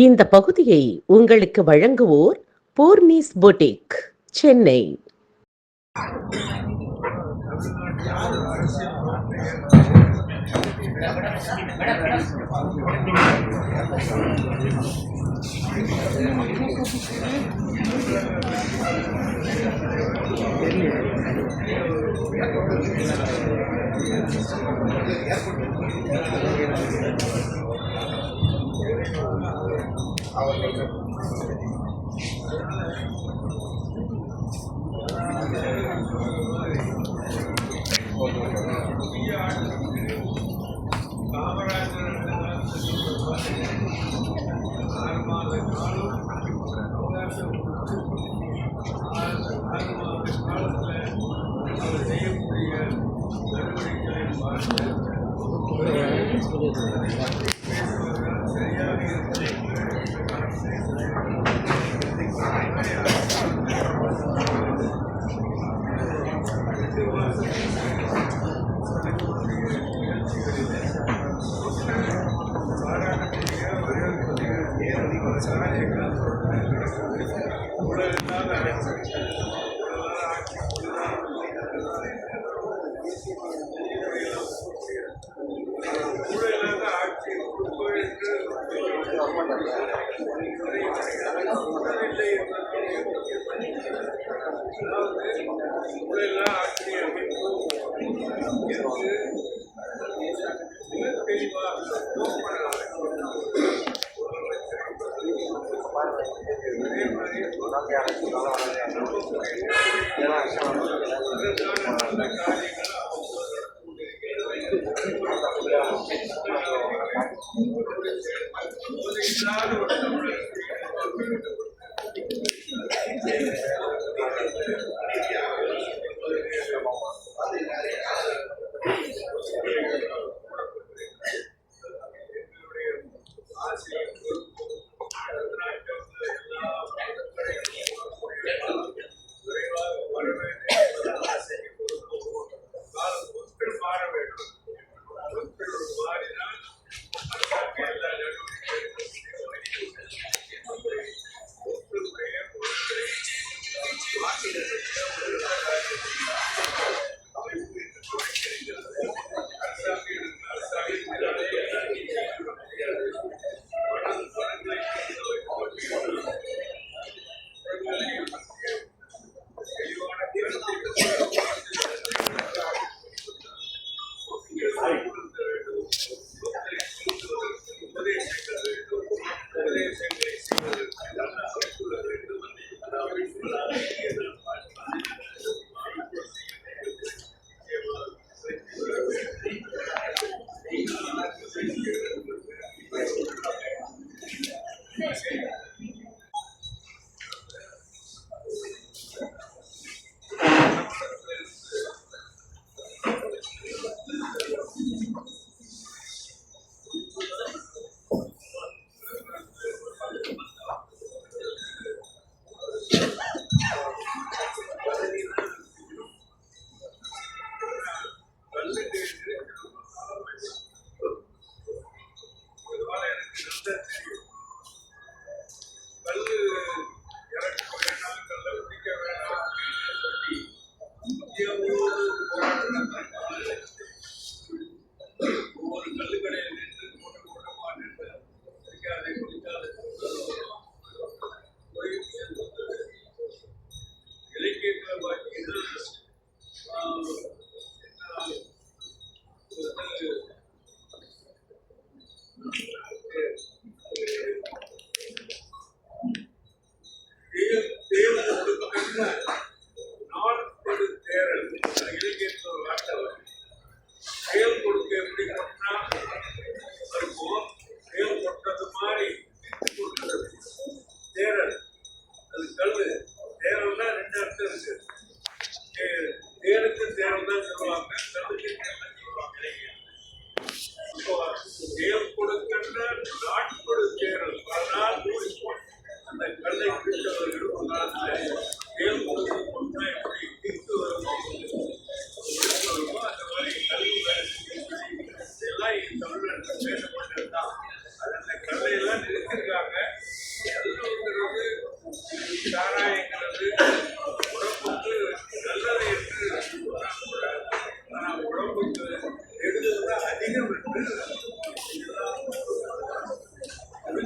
இந்த பகுதியை உங்களுக்கு வழங்குவோர் பூர்ணிஸ் பொட்டிக், சென்னை.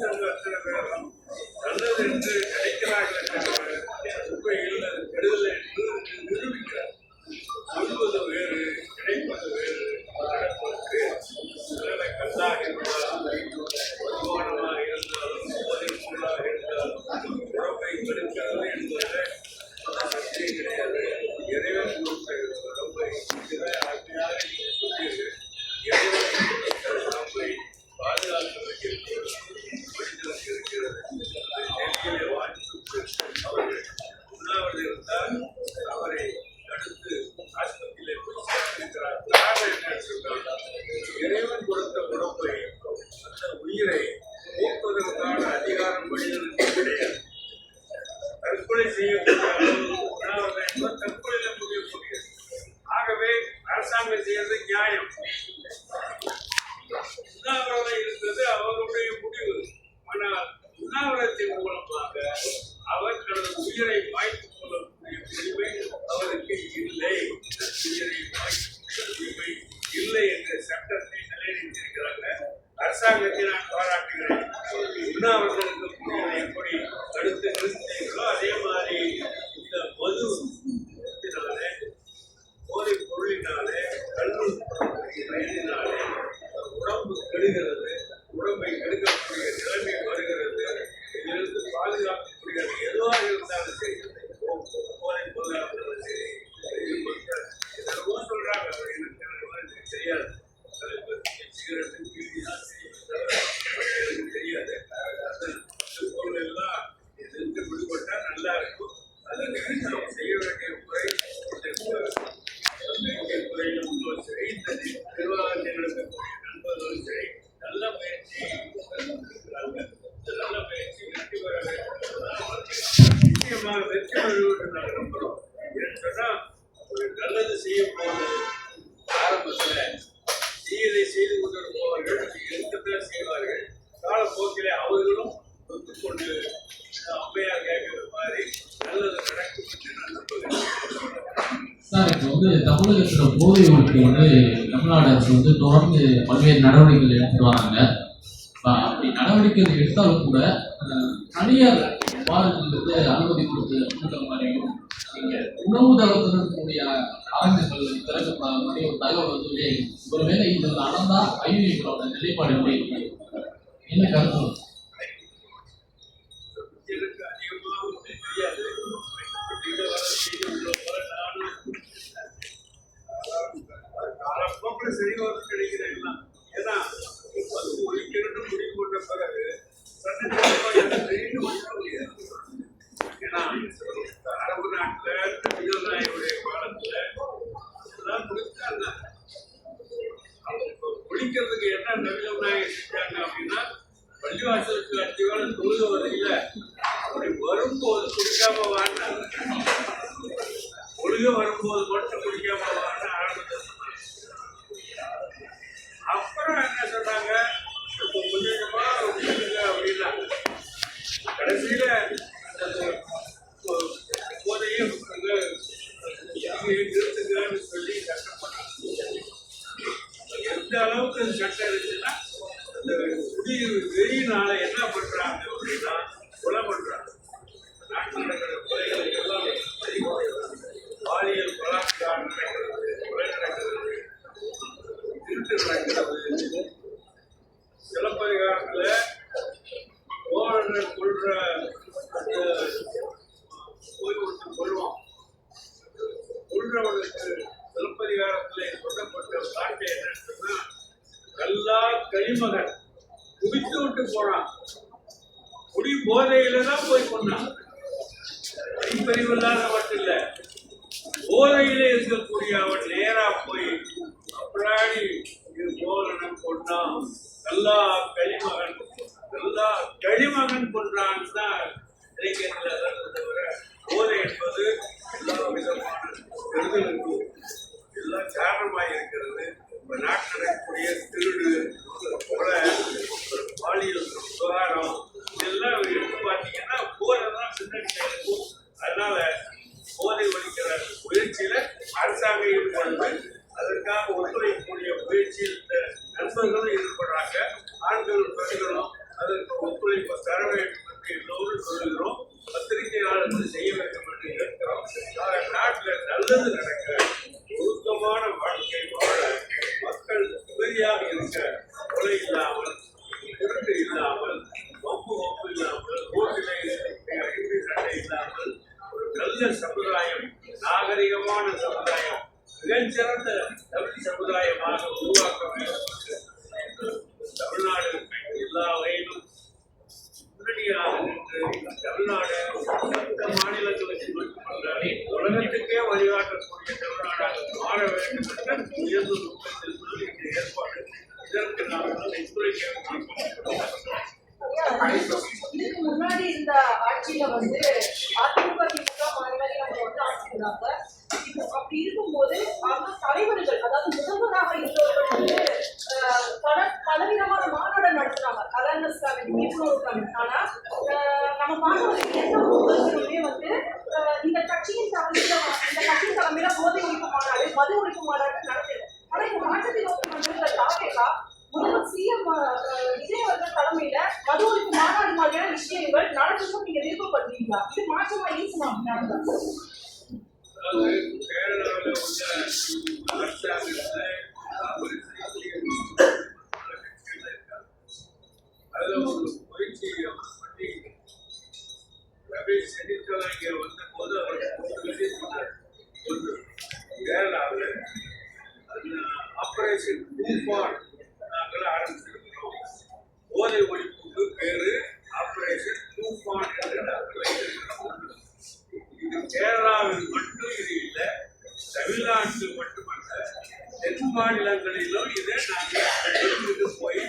சேர்ந்த அத்தனை பேரும் நல்லது என்று நினைக்கிறார்கள், உண்மையில் அது கெடுதல் என்று நிரூபிக்கிறார். சொல்வது வேறு, கிடைப்பது வேறு, நடப்பது வேறு. கல்லாக இருந்தாலும் வருமானமாக இருந்தாலும் பொருளாக இருந்தாலும் உடம்பை கெடுக்கிறது என்பது சக்தியே கிடையாது. இறைவன் கொடுத்த உடம்பை அருமையாக நீங்கள் சொன்னீர்கள். இறைவன் கொடுத்த உடம்பை பாதுகாக்கிறதுக்கு மனிதனுக்கு இருக்கிறது. டெல்லியிலே வாய்ப்பு அவர்கள் உண்ணாவில் இருந்தால் அவரை அடுத்து ஆஸ்பத்திரியிலே போய் சேர்த்திருக்கிறார். காரணம் என்ன சொன்னால், இறைவன் கொடுத்த உடம்பை, அந்த உயிரை போக்குவதற்கான அதிகாரம் மனிதனுக்கு கிடையாது. தற்கொலை செய்யக்கூடிய உண்ணாவிரதம் என்பது தற்கொலையில முடியக்கூடியது. ஆகவே அரசாங்கம் செய்யறது நியாயம். உண்ணாவிரதம் இருந்தது அவர்களுடைய முடிவு. ஆனால் உண்ணாவிரதத்தின் மூலமாக அவர் தனது உயிரை மாய்த்துக் கொள்ளக்கூடிய உரிமை அவருக்கு இல்லை. உயிரை மாய்த்துக் உரிமை இல்லை என்ற சட்டத்தை நிலைநிறுத்தியிருக்கிறாங்க. அரசாங்கத்தை நான் பாராட்டுகிறேன். உண்ணாவிரதம் இருக்கக்கூடியதை எப்படி தடுத்து நிறுத்தினீர்களோ அதே மாதிரி இந்த மது போதைப் பொருளினாலே, கல்லூரி வயதினாலே உடம்பு கெடுகிறது, உடம்பை கெடுக்கக்கூடிய நிலைமை வருகிறது. இதிலிருந்து பாதுகாக்கக்கூடிய எதுவாக இருந்தாலும் சரி, போதைப் பொருளாக இருந்தாலும் சரி, சொல்றாங்க எனக்கு தெரியாது. சிகரெட்டு, பீடி தான் எனக்கு தெரியாது. அந்த பொருள் எல்லாம் இதிலிருந்து விடுபட்டா நல்லா இருக்கும். அதற்கு நாம் செய்ய வேண்டிய முறை முறையிலும் சரி, இந்த நிர்வாகத்தில் இருக்கக்கூடிய நண்பர்களும் சரி, நல்ல முயற்சி இருக்கிறாங்க. நல்ல முயற்சி வெற்றி பெற வேண்டும். நிச்சயமாக வெற்றி பெறுவது நான் நம்புகிறோம். ஏன்னா ஒரு நல்லது செய்ய போது ஆரம்பத்தில் தீயதை செய்து கொண்டிருப்பவர்கள் இருக்கத்தான் செய்வார்கள். காலப்போக்கிலே அவர்களும் ஒத்துக்கொண்டு அம்மையார் கேட்கிற மாதிரி நல்லது நடக்கும் என்று நான் நம்புகிறேன். சார், இப்போ தமிழகத்துல போதை ஒழிப்பு தமிழ்நாடு அரசு தொடர்ந்து பல்வேறு நடவடிக்கைகள் எடுத்துட்டு வராங்க. அப்படி நடவடிக்கைகள் எடுத்தாலும் கூட தனியார் பாடல்களுக்கு அனுமதி கொடுத்த மாதிரியும் உணவு தளத்தில் இருக்கக்கூடிய அரங்குகள் திறக்கப்படாத மாதிரி ஒரு தகவல் ஒருவேளை இது நடந்தா ஐநூறு நிலைப்பாடு எப்படி இருக்கு? என்ன கருத்து? சரிவாக கிடைக்கிறேன். ஏன்னா ஒழிக்கிறது முடிவு கொண்ட பிறகு ஏன்னா அரபு நாட்டில் தமிழ்நாயுடைய காலத்துல எல்லாம் முடிச்சாங்க. ஒழிக்கிறதுக்கு என்ன நவீனநாயகம் செஞ்சாங்க அப்படின்னா, பள்ளிவாசலுக்கு 5 வேளை தொழுக வரையில அப்படி வரும்போது குடிக்காம வாழ்ந்தாங்க. ஒழுக வரும்போது மட்டும் குடிக்காம வாழ்ந்த ஆரம்பிச்சு. அப்புறம் என்ன சொன்னாங்க, கொஞ்சமா அப்படின்னா கடைசியில போதையும் நிறுத்துங்கன்னு சொல்லி சட்டம் பண்ணாங்க. எந்த அளவுக்கு அந்த சட்டம் இருந்துச்சுன்னா, அந்த குடி வெறியினால என்ன பண்றாங்க அப்படின்னா கொலை பண்றாங்க. நாட்டில் நடக்கிற கொலைகளுக்கு எல்லாம் பாலியல் பலாத்காரம் நடக்கிறது, கொலை நடக்கிறது, திருட்டு நடக்கிறது. சிலப்பதிகாரத்துல ஓழர்கள் கொள்ற போய் ஒருத்தர் கொள்வோம். கொள்றவனுக்கு சிலப்பதிகாரத்திலே சொல்லப்பட்ட வார்த்தை என்னன்னு சொன்னா, கல்லா கழிமகன் குடித்து விட்டு போனான். குடி போதையில தான் போய் கொண்டான். படிப்பறிவு இல்லாத மட்டும் இல்ல, போதையிலே இருக்கக்கூடிய அவன் நேரா போய் அப்புறாடி இது போலனம் கொண்டான். கல்லா கழிமகன், கல்லா கழிமகன் கொண்டான்னு தான் இலக்கியத்தில் தவிர, போதை என்பது எல்லா விதமான கருதலுக்கும் எல்லாம் காரணமாக இருக்கிறது. இப்போ நாட்டில் நடக்கக்கூடிய திருடு, கொலை, பாலியல் விவகாரம் இதெல்லாம் எடுத்து பார்த்தீங்கன்னா போதை தான் பின்னாடி இருக்கும். அதனால போதை ஒழிக்கிற முயற்சியில அரசாங்கம் ஈடுபடுது. அதற்காக ஒத்துழைக்கக்கூடிய முயற்சியில் நண்பர்களும் ஈடுபடுறாங்க. ஆண்களும் பெண்களும் அதற்கு ஒத்துழைப்பு ஒத்துழைப்பு தர வேண்டும் என்று எல்லோரும் சொல்லுகிறோம். பத்திரிகையாளர்கள் செய்ய வேண்டும் என்று இருக்கிறோம். நாட்டில் நல்லது நடக்க, ஒழுக்கமான வாழ்க்கை வாழ, மக்கள் உறுதியாக இருக்க, கொலை இல்லாமல், திருட்டு இல்லாமல், ஒப்பு இல்லாமல், ஓட்டிலை இறுதி சண்டை இல்லாமல், ஒரு நல்ல சமுதாயம், நாகரிகமான சமுதாயம், மிகச்சிறந்த தமிழ் சமுதாயமாக உருவாக்க வேண்டும். தமிழ்நாடு எல்லா வகையிலும் முன்னணியாக நின்று தமிழ்நாடு மற்ற மாநிலங்களுக்கு மட்டுமல்ல உலகத்துக்கே வழிகாட்டக்கூடிய தமிழ்நாடாக மாற வேண்டும் என்ற உயர்ந்த நோக்கத்தில் இந்த ஏற்பாடு. இதற்கு நாங்கள் ஒத்துழைக்க இதுக்கு முன்னாடி இந்த ஆட்சியில அதிமுக திமுக மாநிலங்கள் ஆட்சிக்கிறாங்க. அப்படி இருக்கும்போது அவங்க தலைவர்கள், அதாவது முதல்வராக இருந்தவர்கள் பலவிதமான மாநாடு நடத்துறாங்க, அவேர்னஸ்க்காக, விழிப்புணர்வுக்காக. ஆனா நம்ம பார்க்கறது எந்த முதல்வருமே இந்த கட்சியின் தலைமையில போதை ஒழிப்பு மாநாடு, மது ஒழிப்பு மாநாடு நடத்துது. ஆனா இந்த மாற்றத்தை நோக்கி வந்திருக்கிற தாவேகா முதல்வர் சிஎம் விஜய் அவர்கள் தலைமையில மது ஒழிப்பு மாநாடு மாதிரியான விஷயங்கள் நடத்தும் நீங்க விருப்பப்படுறீங்களா? இது மாற்றமா இருக்குமா? கேரளாவில் உள்ள அரசாங்கத்தை அதுல ஒரு முயற்சி பண்ணி ரமேஷ் சென்னித்தலா இங்க வந்த போது அவர் கேரளாவில் ஆபரேஷன் தூஃபான் நாங்கள் ஆரம்பிச்சிருக்கிறோம். போதை ஒழிப்புக்கு பேரு ஆபரேஷன் தூஃபான் என்று நாங்கள் வைத்திருக்கிறோம். இது கேரளாவில் மட்டும் இது இல்லை, தமிழ்நாட்டில் மட்டுமல்ல, தென் மாநிலங்களிலும் இதை நாங்கள் போய்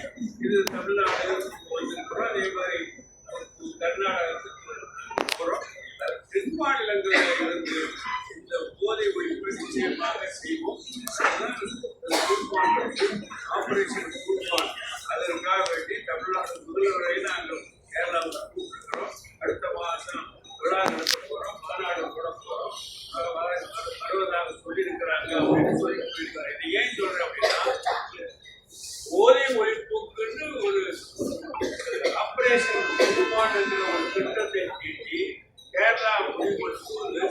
இது தமிழ்நாடு வந்திருக்கிறோம். அதே மாதிரி கர்நாடகத்துக்கு போகிறோம். தென் மாநிலங்களில் இருந்து இந்த போதை ஒழிப்பு நிச்சயமாக செய்வோம். ஆபரேஷன் தூஃபான் அதற்காக வேண்டி தமிழ்நாடு முதல்வரை நாங்கள் கேரளாவில் கூப்பிட்டுக்கிறோம். அடுத்த மாதம் விழா நடத்த போகிறோம், மாநாடு போட போகிறோம், வருவதாக சொல்லியிருக்கிறாங்க அப்படின்னு சொல்லியிருக்கிறாங்க. இது ஏன் சொல்றேன் அப்படின்னா, போதை ஒழிப்புக்குன்னு ஒரு ஆபரேஷன் தூஃபான் என்கிற ஒரு திட்டத்தை தீட்டி கேரளா முடிவெடுக்கும்போது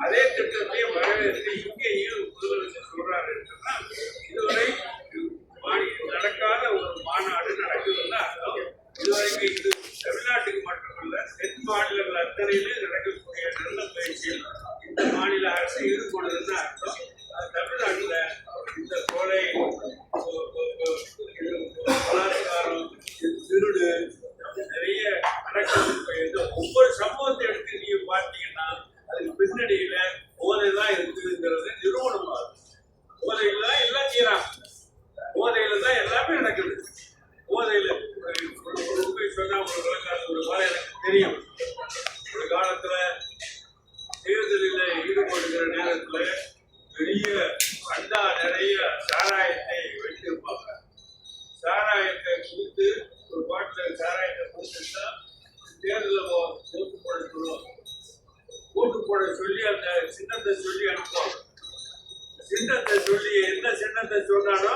அதே திட்டத்தை வரவேற்று இங்கேயும் முதலமைச்சர் சொல்றாரு என்றுன்னா, இதுவரை நடக்காத ஒரு மாநாடு நடக்குதுன்னு அர்த்தம். இதுவரைக்கும் இது தமிழ்நாட்டுக்கு மட்டுமல்ல, தென் மாநிலங்கள் அத்தனையிலும் நடக்கக்கூடிய நல்ல பயிற்சியில் இந்த மாநில அரசு ஈடுபடுதுன்னு அர்த்தம். தமிழ்நாட்டில் இந்த கொலை, பலாத்காரம், திருடு நிறைய நடக்கிறது. ஒவ்வொரு சம்பவத்தை எடுத்து நீங்க பார்த்தீங்கன்னா அதுக்கு பின்னணியில போதை தான் இருக்குதுங்கிறது நிறுவனமாகும். போதையில தான் எல்லாம் செய்யறாங்க, போதையில தான் எல்லாமே நடக்குது. போதையில சொன்னா ஒரு விளக்காது ஒரு வேலை எனக்கு தெரியும். ஒரு காலத்துல தேர்தலில் ஈடுபடுகிற நேரத்துல பெரிய அண்டா நிறைய சாராயத்தை வைத்திருப்பாங்க. சாராயத்தை கொடுத்து ஒரு பாட்டில் சாராயத்தை கொடுத்துட்டா தேர்தலில் ஓட்டு போட சொல்லுவாங்க. ஓட்டு போட சொல்லி அந்த சின்னத்தை சொல்லி அனுப்புவாங்க. சின்னத்தை சொல்லி எந்த சின்னத்தை சொன்னாரோ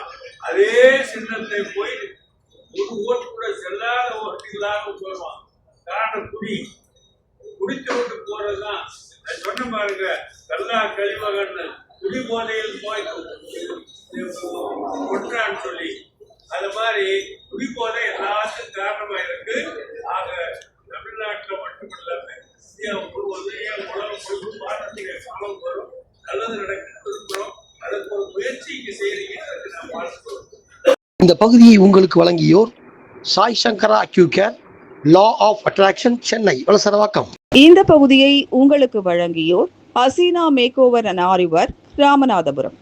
அதே சின்னத்தை போய் ஒரு ஓட்டு கூட செல்லாத ஓட்டுகளாக சொல்லுவான். காரணம் குடித்து விட்டு போறதுதான். சொன்ன பாருங்க, கல்லா கழிவகன் குடி போதையில் போய் கொற்றான்னு சொல்லி, அது மாதிரி குடி போதை எல்லாத்துக்கும் காரணமா இருக்கு. ஆக தமிழ்நாட்டில் மட்டுமில்லாம இந்தியா முழுவதும் உலகம் முழுவதும் மாற்றத்துக்கு காலம் வரும். நல்லது நடக்க இருக்கிறோம். அதுக்கு ஒரு முயற்சி இங்க செய்யறீங்க. நான் வாழ்த்துறோம். இந்த பகுதியை உங்களுக்கு வழங்கியோர் Sai Shankara acute care, law of attraction, Chennai Valasaravakkam. இந்த பகுதியை உங்களுக்கு வழங்கியோர் Haseena makeover and aari work, Ramanathapuram.